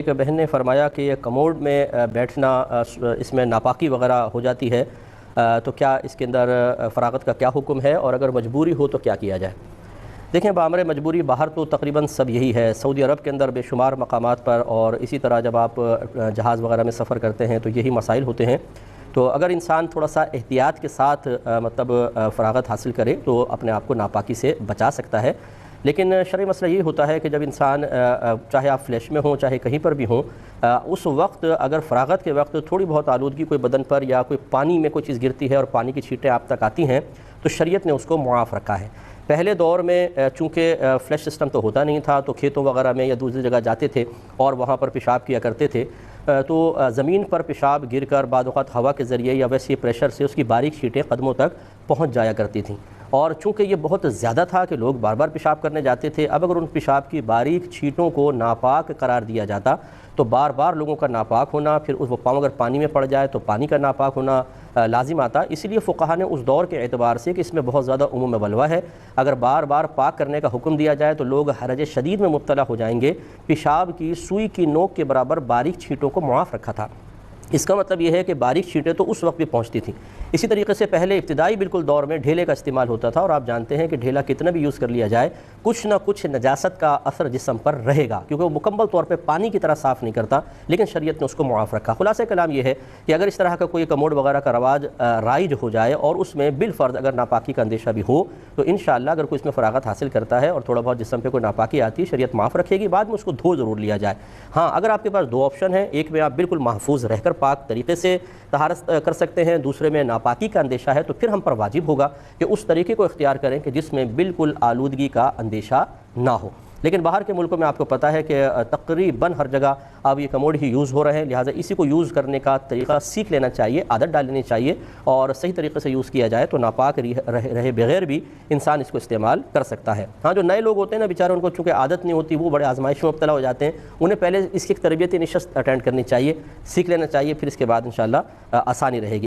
ایک بہن نے فرمایا کہ یہ کموڈ میں بیٹھنا اس میں ناپاکی وغیرہ ہو جاتی ہے، تو کیا اس کے اندر فراغت کا کیا حکم ہے، اور اگر مجبوری ہو تو کیا کیا جائے؟ دیکھیں، بامر مجبوری باہر تو تقریباً سب یہی ہے۔ سعودی عرب کے اندر بے شمار مقامات پر، اور اسی طرح جب آپ جہاز وغیرہ میں سفر کرتے ہیں تو یہی مسائل ہوتے ہیں۔ تو اگر انسان تھوڑا سا احتیاط کے ساتھ فراغت حاصل کرے تو اپنے آپ کو ناپاکی سے بچا سکتا ہے۔ لیکن شرعی مسئلہ یہ ہوتا ہے کہ جب انسان چاہے آپ فلیش میں ہوں چاہے کہیں پر بھی ہوں، اس وقت اگر فراغت کے وقت تھوڑی بہت آلودگی کوئی بدن پر یا کوئی پانی میں کوئی چیز گرتی ہے اور پانی کی چھینٹیں آپ تک آتی ہیں تو شریعت نے اس کو معاف رکھا ہے۔ پہلے دور میں چونکہ فلیش سسٹم تو ہوتا نہیں تھا، تو کھیتوں وغیرہ میں یا دوسری جگہ جاتے تھے اور وہاں پر پیشاب کیا کرتے تھے، تو زمین پر پیشاب گر کر بعض اوقات ہوا کے ذریعے یا ویسے پریشر سے اس کی باریک چھینٹیں قدموں تک پہنچ جایا کرتی تھیں، اور چونکہ یہ بہت زیادہ تھا کہ لوگ بار بار پیشاب کرنے جاتے تھے، اب اگر ان پیشاب کی باریک چھینٹوں کو ناپاک قرار دیا جاتا تو بار بار لوگوں کا ناپاک ہونا، پھر وہ پاؤں اگر پانی میں پڑ جائے تو پانی کا ناپاک ہونا لازم آتا۔ اسی لیے فقہا نے اس دور کے اعتبار سے کہ اس میں بہت زیادہ عموم بلوہ ہے، اگر بار بار پاک کرنے کا حکم دیا جائے تو لوگ حرج شدید میں مبتلا ہو جائیں گے۔ پیشاب کی سوئی کی نوک کے برابر باریک چھینٹوں کو معاف رکھا تھا۔ اس کا مطلب یہ ہے کہ باریک چھینٹیں تو اس وقت بھی پہنچتی تھیں۔ اسی طریقے سے پہلے ابتدائی بالکل دور میں ڈھیلے کا استعمال ہوتا تھا، اور آپ جانتے ہیں کہ ڈھیلا کتنا بھی یوز کر لیا جائے کچھ نہ کچھ نجاست کا اثر جسم پر رہے گا، کیونکہ وہ مکمل طور پہ پانی کی طرح صاف نہیں کرتا، لیکن شریعت نے اس کو معاف رکھا۔ خلاصہ کلام یہ ہے کہ اگر اس طرح کا کوئی کموڈ وغیرہ کا رواج رائج ہو جائے اور اس میں بالفرض اگر ناپاکی کا اندیشہ بھی ہو تو انشاءاللہ اگر کوئی اس میں فراغت حاصل کرتا ہے اور تھوڑا بہت جسم پہ کوئی ناپاکی آتی ہے، شریعت معاف رکھے گی، بعد میں اس کو دھو ضرور لیا جائے۔ ہاں، اگر آپ کے پاس دو آپشن ہیں، ایک میں آپ بالکل محفوظ رہ کر پاک طریقے سے طہارت کر سکتے ہیں، دوسرے میں ناپاکی کا اندیشہ ہے، تو پھر ہم پر واجب ہوگا کہ اس طریقے کو اختیار کریں کہ جس میں بالکل آلودگی کا اندیشہ نہ ہو۔ لیکن باہر کے ملکوں میں آپ کو پتہ ہے کہ تقریباً ہر جگہ اب یہ کموڈ ہی یوز ہو رہے ہیں، لہٰذا اسی کو یوز کرنے کا طریقہ سیکھ لینا چاہیے، عادت ڈال لینی چاہیے، اور صحیح طریقے سے یوز کیا جائے تو ناپاک رہے بغیر بھی انسان اس کو استعمال کر سکتا ہے۔ ہاں، جو نئے لوگ ہوتے ہیں نا بیچارے، ان کو چونکہ عادت نہیں ہوتی، وہ بڑے آزمائش میں مبتلا ہو جاتے ہیں، انہیں پہلے اس کی ایک تربیتی نشست اٹینڈ کرنی چاہیے، سیکھ لینا چاہیے، پھر اس کے بعد انشاءاللہ آسانی رہے گی۔